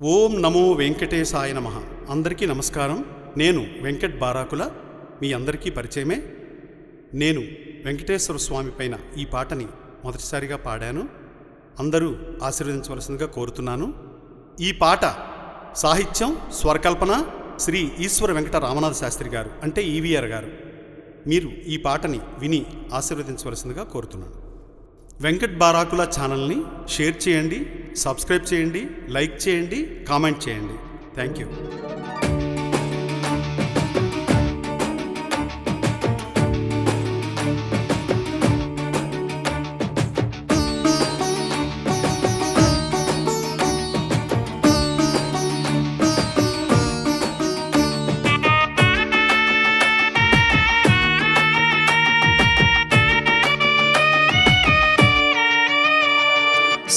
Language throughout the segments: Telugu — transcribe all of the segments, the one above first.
ఓం నమో వెంకటేశాయ నమః. అందరికీ నమస్కారం. నేను వెంకట్ బారాకుల. మీ అందరికీ పరిచయమే. నేను వెంకటేశ్వర స్వామి పైన ఈ పాటని మొదటిసారిగా పాడాను. అందరూ ఆశీర్వదించవలసిందిగా కోరుతున్నాను. ఈ పాట సాహిత్యం స్వరకల్పన శ్రీ ఈశ్వర వెంకట రామనాథ శాస్త్రి గారు, అంటే ఈవీఆర్ గారు. మీరు ఈ పాటని విని ఆశీర్వదించవలసిందిగా కోరుతున్నాను. వెంకట్ బారాకుల ఛానల్ని షేర్ చేయండి, సబ్స్క్రైబ్ చేయండి, లైక్ చేయండి, కామెంట్ చేయండి. Thank you.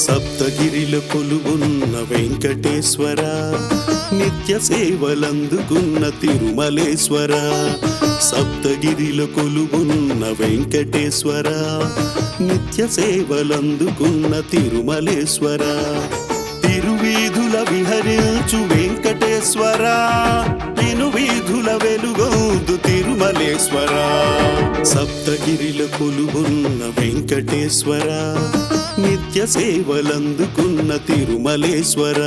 సప్తగిరిలో కొలువున్న వెంకటేశ్వర, నిత్య సేవలందుకున్న తిరుమలేశ్వర. సప్తగిరిలో కొలువున్న వెంకటేశ్వర, నిత్య సేవలందుకున్న తిరుమలేశ్వర. తిరువీధుల విహరించు వెంకటేశ్వర, తిరువీధుల వెలుగొందు తిరుమలేశ్వర. సప్తగిరిలో కొలువున్న వెంకటేశ్వర, నిత్య సేవలందుకున్న తిరుమలేశ్వర.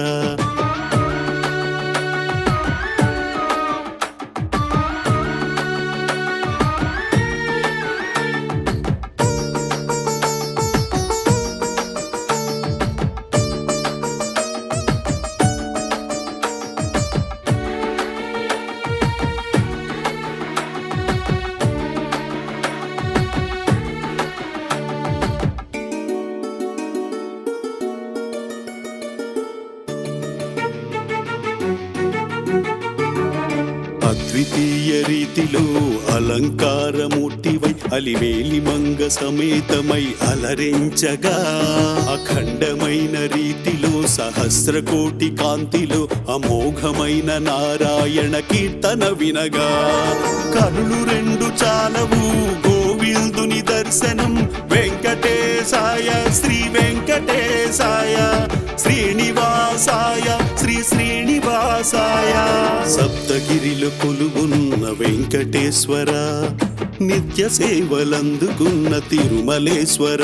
అద్వితీయ రీతిలో అలంకారమూర్తివై అలివేలి మంగ సమేతమై అలరించగా, అఖండమైన రీతిలో సహస్రకోటి కాంతిలో అమోఘమైన నారాయణ కీర్తన వినగా, కనులు రెండు చాలవు గోవిందుని దర్శనం. వెంకటేశాయ శ్రీ వెంకటేశాయ, శ్రీనివాసాయ శ్రీ శ్రీనివాసాయ. సప్తగిరిలో కొలువున్న వెంకటేశ్వర, నిత్య సేవలందుకున్న తిరుమలేశ్వర.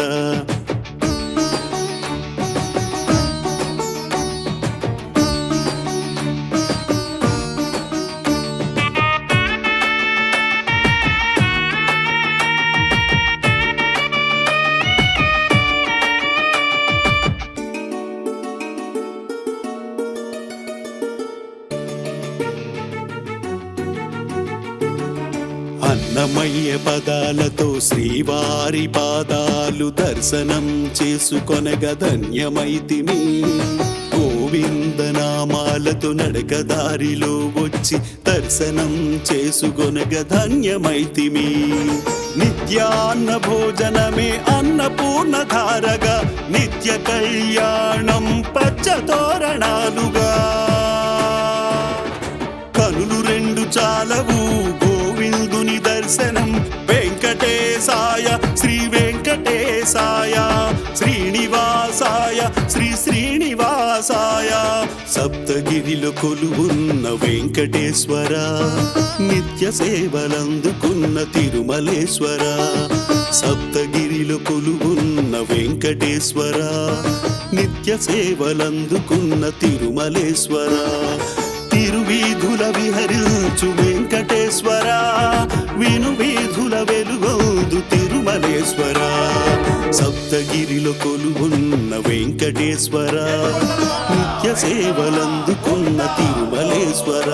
అన్నమయ్య పదాలతో శ్రీవారి పాదాలు దర్శనం చేసుకొనగ ధన్యమైతిమి. గోవిందనామాలతో నడకదారిలో వచ్చి దర్శనం చేసుకొనగ ధన్యమైతిమి. నిత్యాన్న భోజనమే అన్నపూర్ణధారగా, నిత్య కళ్యాణం పచ్చతోరణాలుగా. కనులు రెండు చాలవు గోవిందుని దర్శనం. వెంకటేశాయ శ్రీ వెంకటేశాయ, శ్రీనివాసాయ శ్రీ శ్రీనివాసాయ. సప్తగిరిలో కొలువున్న వెంకటేశ్వర, నిత్య సేవలందుకున్న తిరుమలేశ్వర. సప్తగిరిలో కొలువున్న వెంకటేశ్వర, నిత్య సేవలందుకున్న తిరుమలేశ్వర. తిరువీధుల విహరించు వెంకటేశ్వర, వినువీధుల వెలుగొందు తిరుమలేశ్వర. సప్తగిరిలో కొలువున్న వెంకటేశ్వర, నిత్య సేవలందుకున్న తిరుమలేశ్వర.